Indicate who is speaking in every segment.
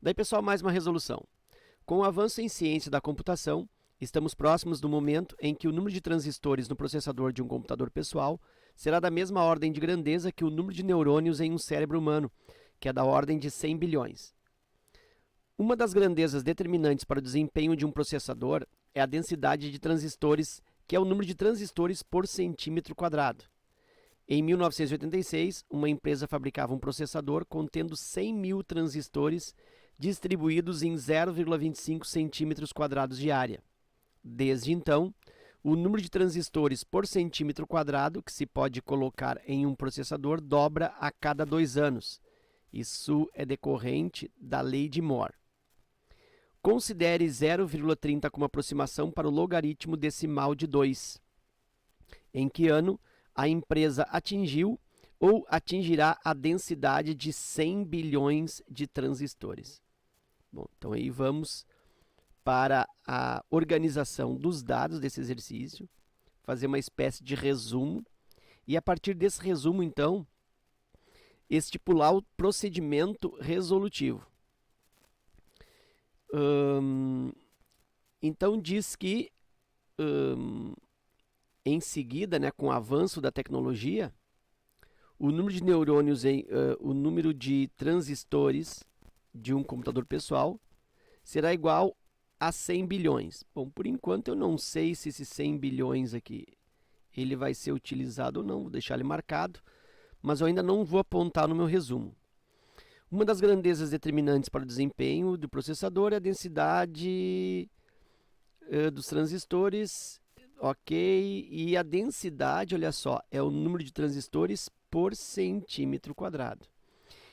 Speaker 1: Daí, pessoal, mais uma resolução. Com o avanço em ciência da computação, estamos próximos do momento em que o número de transistores no processador de um computador pessoal será da mesma ordem de grandeza que o número de neurônios em um cérebro humano, que é da ordem de 100 bilhões. Uma das grandezas determinantes para o desempenho de um processador é a densidade de transistores, que é o número de transistores por centímetro quadrado. Em 1986, uma empresa fabricava um processador contendo 100 mil transistores distribuídos em 0,25 centímetros quadrados de área. Desde então, o número de transistores por centímetro quadrado que se pode colocar em um processador dobra a cada 2 anos. Isso é decorrente da lei de Moore. Considere 0,30 como aproximação para o logaritmo decimal de 2. Em que ano a empresa atingiu ou atingirá a densidade de 100 bilhões de transistores? Bom, então aí vamos para a organização dos dados desse exercício, fazer uma espécie de resumo, e a partir desse resumo, então, estipular o procedimento resolutivo. Então diz que em seguida, né, com o avanço da tecnologia, o número de neurônios, o número de transistores de um computador pessoal será igual a 100 bilhões. Bom, por enquanto eu não sei se esse 100 bilhões aqui ele vai ser utilizado ou não, vou deixar ele marcado, mas eu ainda não vou apontar no meu resumo. Uma das grandezas determinantes para o desempenho do processador é a densidade dos transistores, ok, e a densidade, olha só, é o número de transistores por centímetro quadrado.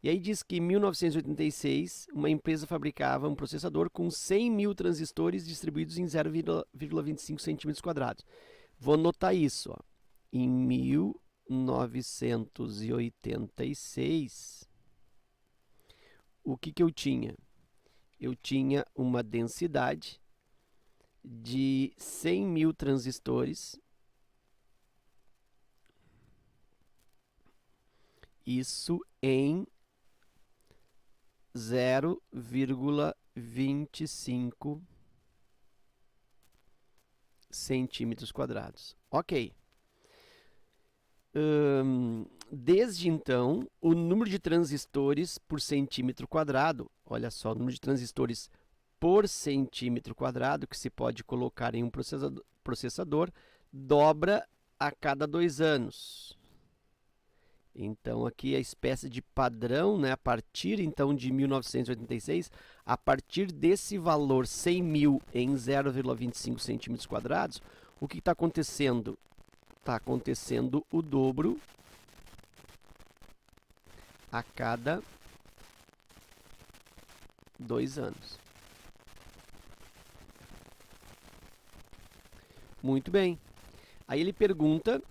Speaker 1: E aí diz que em 1986, uma empresa fabricava um processador com 100 mil transistores distribuídos em 0,25 centímetros quadrados. Vou anotar isso. Ó. Em 1986, o que eu tinha? Eu tinha uma densidade de 100 mil transistores. Isso em 0,25 centímetros quadrados. Ok. Desde então, o número de transistores por centímetro quadrado, olha só, o número de transistores por centímetro quadrado que se pode colocar em um processador dobra a cada 2 anos. Então, aqui a espécie de padrão, né? A partir então de 1986, a partir desse valor 100 mil em 0,25 centímetros quadrados, o que está acontecendo? Está acontecendo o dobro a cada 2 anos. Muito bem. Aí ele pergunta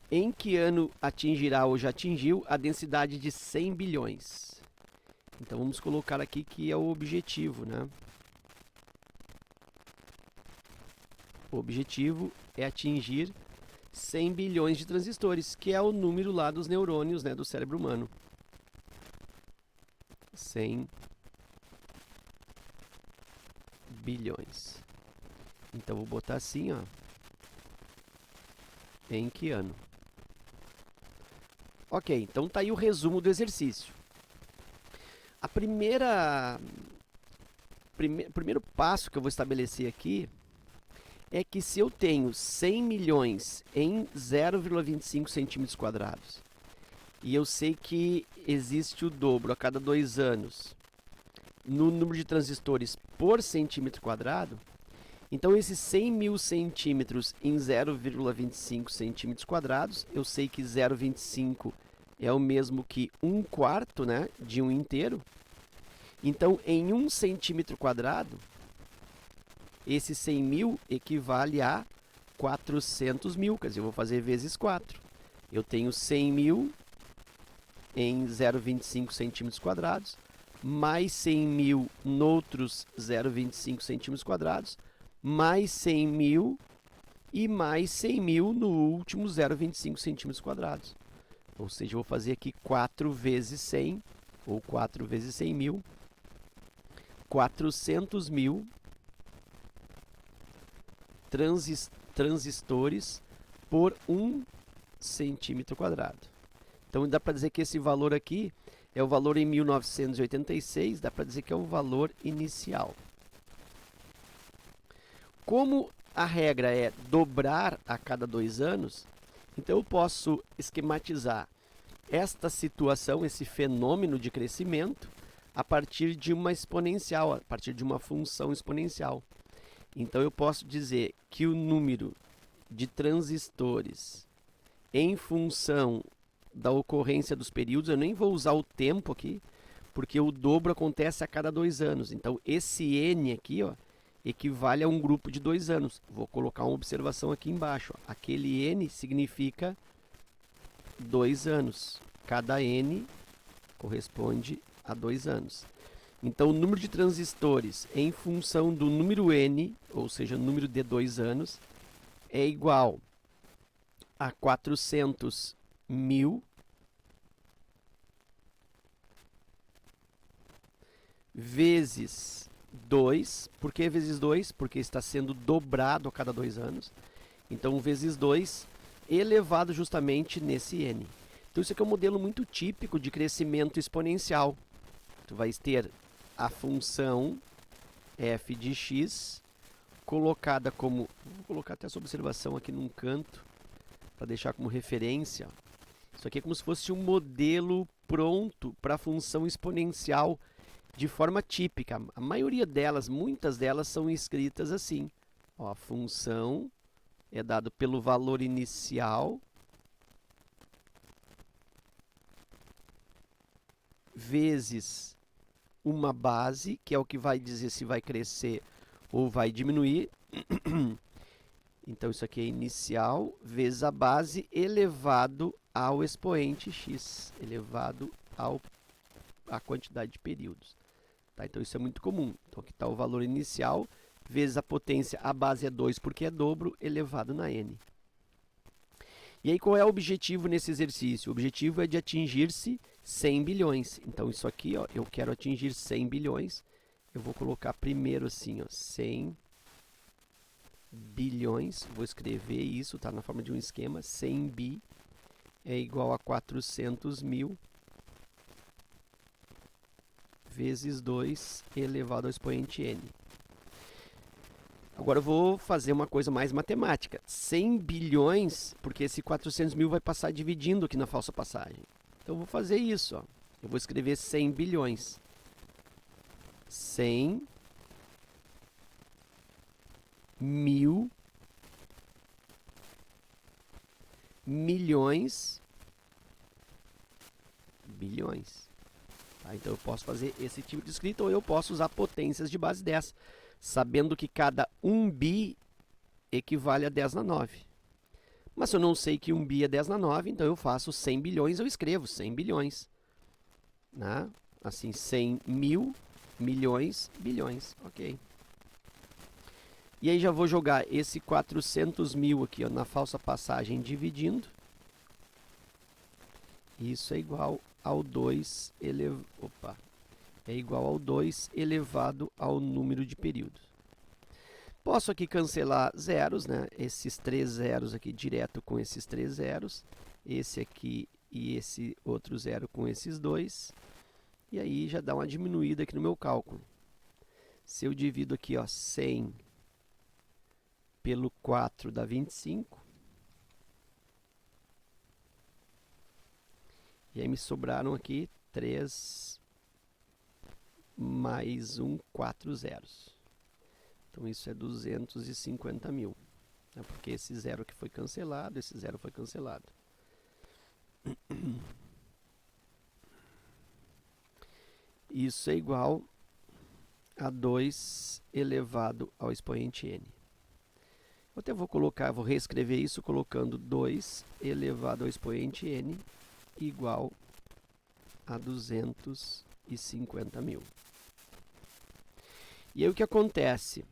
Speaker 1: em que ano atingirá ou já atingiu a densidade de 100 bilhões. Então vamos colocar aqui que é o objetivo, né? O objetivo é atingir 100 bilhões de transistores, que é o número lá dos neurônios, né, do cérebro humano. 100 bilhões. Então vou botar assim, ó. Em que ano? Ok, então tá aí o resumo do exercício. O primeiro passo que eu vou estabelecer aqui é que se eu tenho 100 milhões em 0,25 centímetros quadrados e eu sei que existe o dobro a cada 2 anos no número de transistores por centímetro quadrado, então esses 100 mil centímetros em 0,25 centímetros quadrados, eu sei que 0,25 é o mesmo que 1/4, né, de um inteiro. Então, em 1 centímetro quadrado, esse 100 mil equivale a 400 mil, quer dizer, eu vou fazer vezes 4. Eu tenho 100 mil em 0,25 centímetros quadrados, mais 100 mil noutros 0,25 centímetros quadrados, mais 100 mil e mais 100 mil no último 0,25 centímetros quadrados. Ou seja, eu vou fazer aqui 4 vezes 100, ou 4 vezes 100 mil, 400 mil transistores por 1 centímetro quadrado. Então dá para dizer que esse valor aqui é o valor em 1986, dá para dizer que é o valor inicial. Como a regra é dobrar a cada 2 anos, então eu posso esquematizar esta situação, esse fenômeno de crescimento, a partir de uma exponencial, a partir de uma função exponencial. Então eu posso dizer que o número de transistores em função da ocorrência dos períodos, eu nem vou usar o tempo aqui, porque o dobro acontece a cada 2 anos. Então esse N aqui, ó, equivale a um grupo de 2 anos. Vou colocar uma observação aqui embaixo. Ó. Aquele N significa 2 anos. Cada N corresponde a 2 anos. Então, o número de transistores em função do número N, ou seja, número de 2 anos, é igual a 400 mil vezes 2. Por que vezes 2? Porque está sendo dobrado a cada 2 anos. Então, vezes 2 elevado justamente nesse N. Então, isso aqui é um modelo muito típico de crescimento exponencial. Tu vai ter a função f de x colocada como... Vou colocar até essa observação aqui num canto, para deixar como referência. Isso aqui é como se fosse um modelo pronto para a função exponencial de forma típica. A maioria delas, muitas delas, são escritas assim. Ó, a função é dada pelo valor inicial vezes uma base, que é o que vai dizer se vai crescer ou vai diminuir. Então, isso aqui é inicial vezes a base elevado ao expoente x, elevado à quantidade de períodos. Tá? Então, isso é muito comum. Então, aqui está o valor inicial vezes a potência, a base é 2 porque é dobro, elevado na n. E aí, qual é o objetivo nesse exercício? O objetivo é de atingir-se 100 bilhões. Então, isso aqui, ó, eu quero atingir 100 bilhões. Eu vou colocar primeiro assim, ó, 100 bilhões. Vou escrever isso, tá na forma de um esquema. 100 bi é igual a 400 mil vezes 2 elevado ao expoente n. Agora eu vou fazer uma coisa mais matemática. 100 bilhões, porque esse 400 mil vai passar dividindo aqui na falsa passagem. Então eu vou fazer isso. Ó. Eu vou escrever 100 bilhões. 100 mil milhões bilhões. Tá? Então eu posso fazer esse tipo de escrita ou eu posso usar potências de base 10. Sabendo que cada 1 bi equivale a 10 na 9. Mas se eu não sei que 1 bi é 10 na 9, então eu faço 100 bilhões, eu escrevo 100 bilhões. Né? Assim, 100 mil, milhões, bilhões. Ok. E aí já vou jogar esse 400 mil aqui ó, na falsa passagem dividindo. Isso é igual ao 2 elevado... Opa! É igual ao 2 elevado ao número de períodos. Posso aqui cancelar zeros, né? Esses 3 zeros aqui direto com esses 3 zeros. Esse aqui e esse outro zero com esses 2. E aí já dá uma diminuída aqui no meu cálculo. Se eu divido aqui, ó, 100 pelo 4 dá 25. E aí me sobraram aqui 3 mais 4 zeros. Então, isso é 250 mil. Né? Porque esse zero aqui foi cancelado, esse zero foi cancelado. Isso é igual a 2 elevado ao expoente n. Eu até vou colocar, vou reescrever isso colocando 2 elevado ao expoente n igual a 250 mil. E aí o que acontece?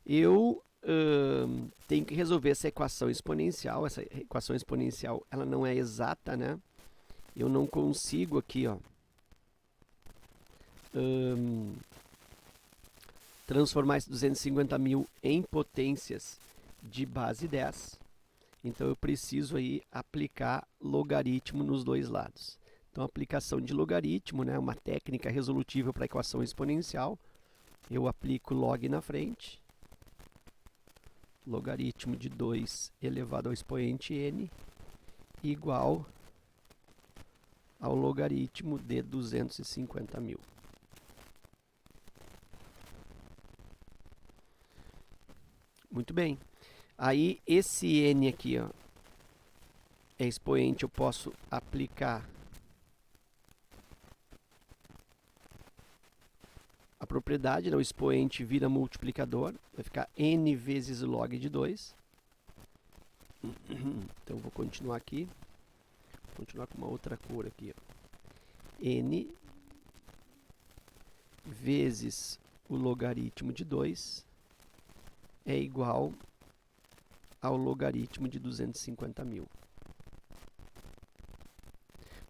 Speaker 1: Eu tenho que resolver essa equação exponencial. Essa equação exponencial ela não é exata, né? Eu não consigo aqui, ó, transformar esses 250 mil em potências de base 10. Então eu preciso aí aplicar logaritmo nos dois lados. Então, a aplicação de logaritmo, né, uma técnica resolutiva para a equação exponencial. Eu aplico log na frente. Logaritmo de 2 elevado ao expoente n igual ao logaritmo de 250 mil. Muito bem. Aí, esse n aqui, ó, é expoente, eu posso aplicar a propriedade, né? O expoente vira multiplicador, vai ficar n vezes log de 2. Então, vou continuar aqui. Vou continuar com uma outra cor aqui. Ó. N vezes o logaritmo de 2 é igual ao logaritmo de 250 mil.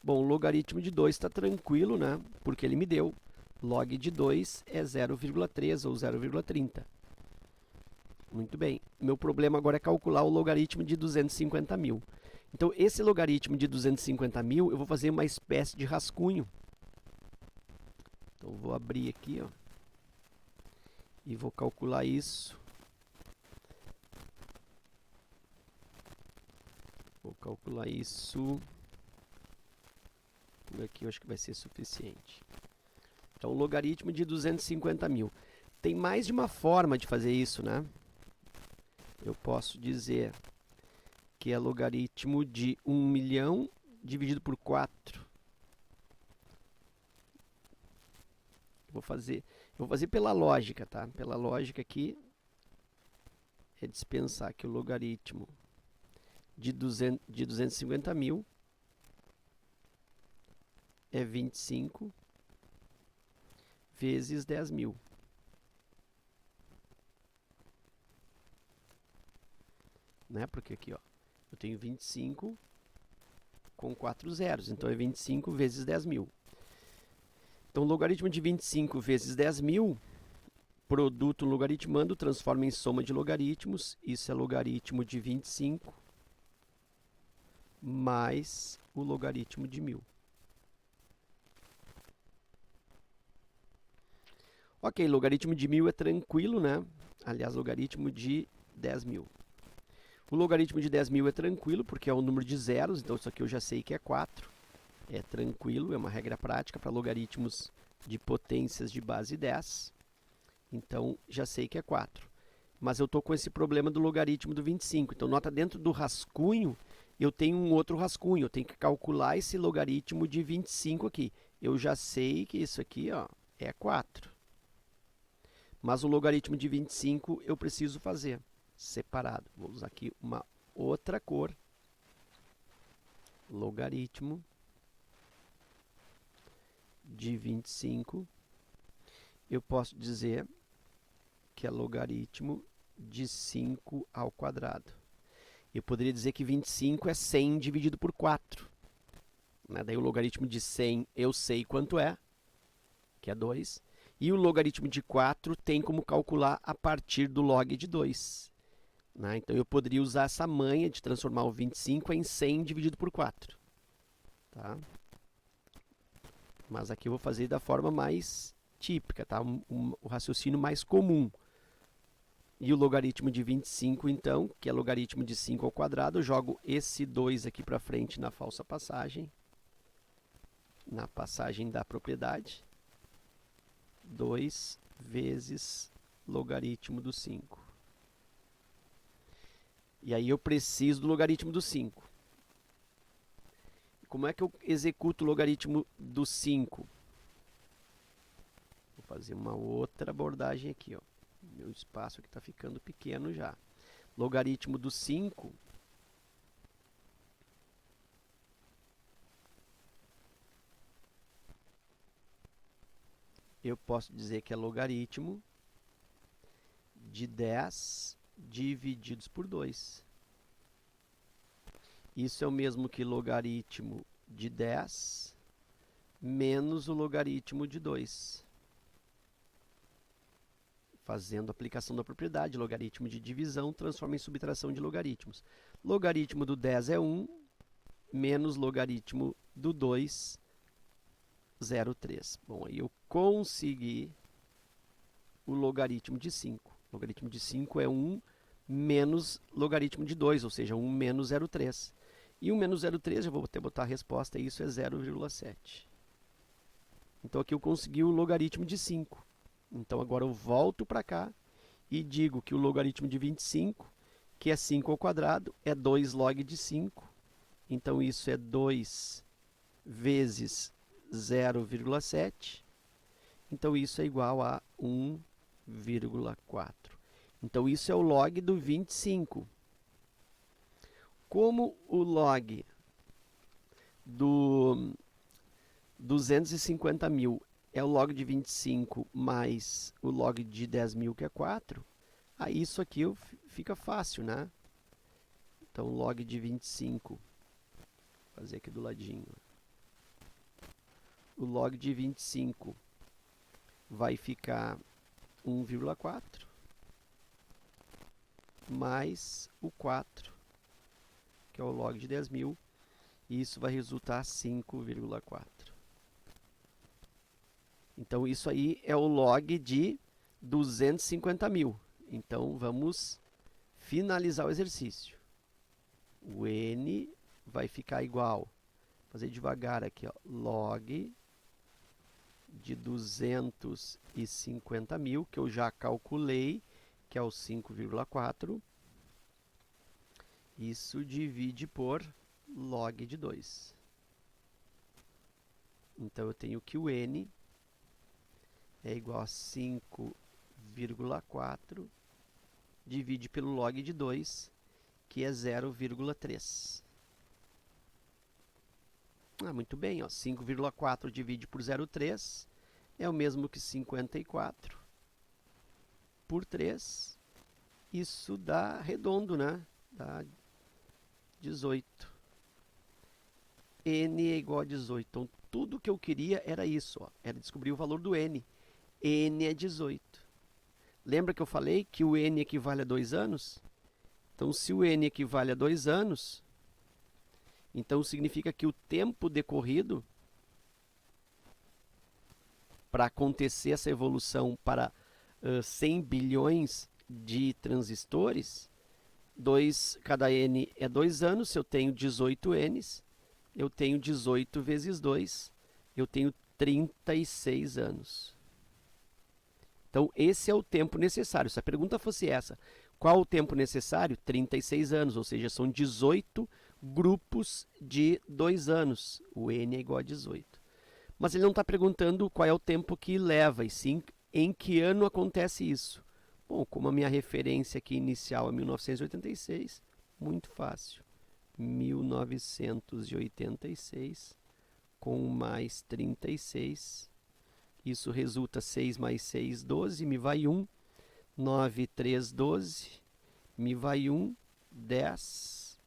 Speaker 1: Bom, o logaritmo de 2 está tranquilo, né? Porque ele me deu. Log de 2 é 0,3 ou 0,30. Muito bem. Meu problema agora é calcular o logaritmo de 250 mil. Então, esse logaritmo de 250 mil, eu vou fazer uma espécie de rascunho. Então, eu vou abrir aqui, ó, e vou calcular isso. Vou calcular isso. Por aqui eu acho que vai ser suficiente. Então, o logaritmo de 250 mil. Tem mais de uma forma de fazer isso, né? Eu posso dizer que é logaritmo de 1 milhão dividido por 4. Eu vou fazer pela lógica, tá? Pela lógica aqui, é dispensar que o logaritmo de 250 mil é 25 vezes 10 mil. Né? Porque aqui, ó, eu tenho 25 com 4 zeros, então é 25 vezes 10 mil. Então, o logaritmo de 25 vezes 10 mil, produto logaritmando, transforma em soma de logaritmos. Isso é logaritmo de 25 mais o logaritmo de 1000. Ok, logaritmo de 1000 é tranquilo, né? Aliás, logaritmo de 10 mil. O logaritmo de 10 mil é tranquilo, porque é um número de zeros, então isso aqui eu já sei que é 4. É tranquilo, é uma regra prática para logaritmos de potências de base 10. Então, já sei que é 4. Mas eu estou com esse problema do logaritmo do 25. Então, nota, dentro do rascunho, eu tenho um outro rascunho. Eu tenho que calcular esse logaritmo de 25 aqui. Eu já sei que isso aqui, ó, é 4. Mas o logaritmo de 25 eu preciso fazer separado. Vou usar aqui uma outra cor. Logaritmo de 25. Eu posso dizer que é logaritmo de 5 ao quadrado. Eu poderia dizer que 25 é 100 dividido por 4. Né? Daí o logaritmo de 100 eu sei quanto é, que é 2. E o logaritmo de 4 tem como calcular a partir do log de 2. Né? Então, eu poderia usar essa manha de transformar o 25 em 100 dividido por 4. Tá? Mas aqui eu vou fazer da forma mais típica, tá? O raciocínio mais comum. E o logaritmo de 25, então, que é logaritmo de 5 ao quadrado, eu jogo esse 2 aqui para frente na falsa passagem, na passagem da propriedade. 2 vezes logaritmo do 5. E aí eu preciso do logaritmo do 5. Como é que eu executo o logaritmo do 5? Vou fazer uma outra abordagem aqui, ó. Meu espaço aqui está ficando pequeno já. Logaritmo do 5 eu posso dizer que é logaritmo de 10 divididos por 2. Isso é o mesmo que logaritmo de 10 menos o logaritmo de 2. fazendo a aplicação da propriedade, logaritmo de divisão transforma em subtração de logaritmos. Logaritmo do 10 é 1, menos logaritmo do 2, 0,3. Bom, aí eu consegui o logaritmo de 5. Logaritmo de 5 é 1 menos logaritmo de 2, ou seja, 1 menos 0,3. E 1 menos 0,3, já vou até botar a resposta, isso é 0,7. Então aqui eu consegui o logaritmo de 5. Então agora eu volto para cá e digo que o logaritmo de 25, que é 5 ao quadrado, é 2 log de 5. Então isso é 2 vezes 0,7. Então isso é igual a 1,4. Então isso é o log do 25. Como o log do 250 mil é o log de 25 mais o log de 10 mil, que é 4, aí isso aqui fica fácil, né? Então, log de 25, vou fazer aqui do ladinho. O log de 25 vai ficar 1,4 mais o 4, que é o log de 10 mil, e isso vai resultar 5,4. Então, isso aí é o log de 250 mil. Então, vamos finalizar o exercício. O n vai ficar igual, vou fazer devagar aqui, ó, log de 250 mil, que eu já calculei, que é o 5,4. Isso divide por log de 2. Então, eu tenho que o n é igual a 5,4 divide pelo log de 2, que é 0,3. Muito bem, 5,4 divide por 0,3 é o mesmo que 54 por 3. Isso dá redondo, né? Dá 18. N é igual a 18. Então, tudo que eu queria era isso, ó, era descobrir o valor do n. N é 18. Lembra que eu falei que o n equivale a 2 anos? Então, se o n equivale a 2 anos, então significa que o tempo decorrido para acontecer essa evolução para 100 bilhões de transistores, cada n é 2 anos, se eu tenho 18 n's, eu tenho 18 vezes 2, eu tenho 36 anos. Então, esse é o tempo necessário. Se a pergunta fosse essa, qual o tempo necessário? 36 anos, ou seja, são 18 grupos de 2 anos. O n é igual a 18. Mas ele não está perguntando qual é o tempo que leva, e sim em que ano acontece isso. Bom, como a minha referência aqui inicial é 1986, muito fácil. 1986 com mais 36. Isso resulta 6 mais 6, 12, me vai 1. 9, 3, 12, me vai 1. 10,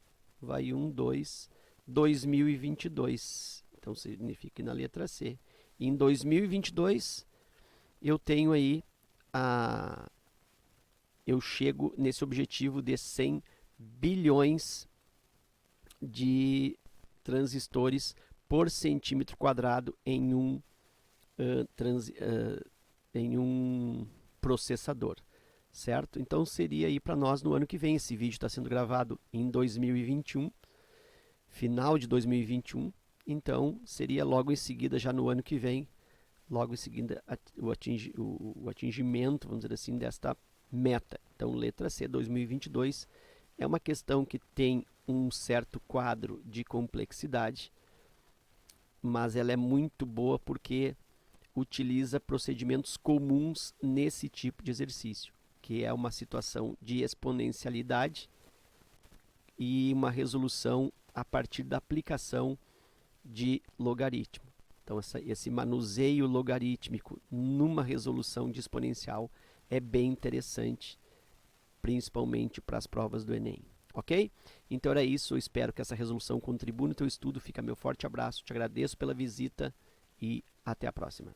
Speaker 1: vai 1, 2. 2022. Então, significa na letra C. Em 2022, eu tenho aí eu chego nesse objetivo de 100 bilhões de transistores por centímetro quadrado em um processador, certo? Então seria aí para nós no ano que vem. Esse vídeo está sendo gravado em 2021, final de 2021, então seria logo em seguida, já no ano que vem, logo em seguida o atingimento, vamos dizer assim, desta meta. Então letra C, 2022, é uma questão que tem um certo quadro de complexidade, mas ela é muito boa porque utiliza procedimentos comuns nesse tipo de exercício, que é uma situação de exponencialidade e uma resolução a partir da aplicação de logaritmo. Então, esse manuseio logarítmico numa resolução de exponencial é bem interessante, principalmente para as provas do Enem. Ok? Então era isso, eu espero que essa resolução contribua no teu estudo. Fica meu forte abraço, te agradeço pela visita e até a próxima.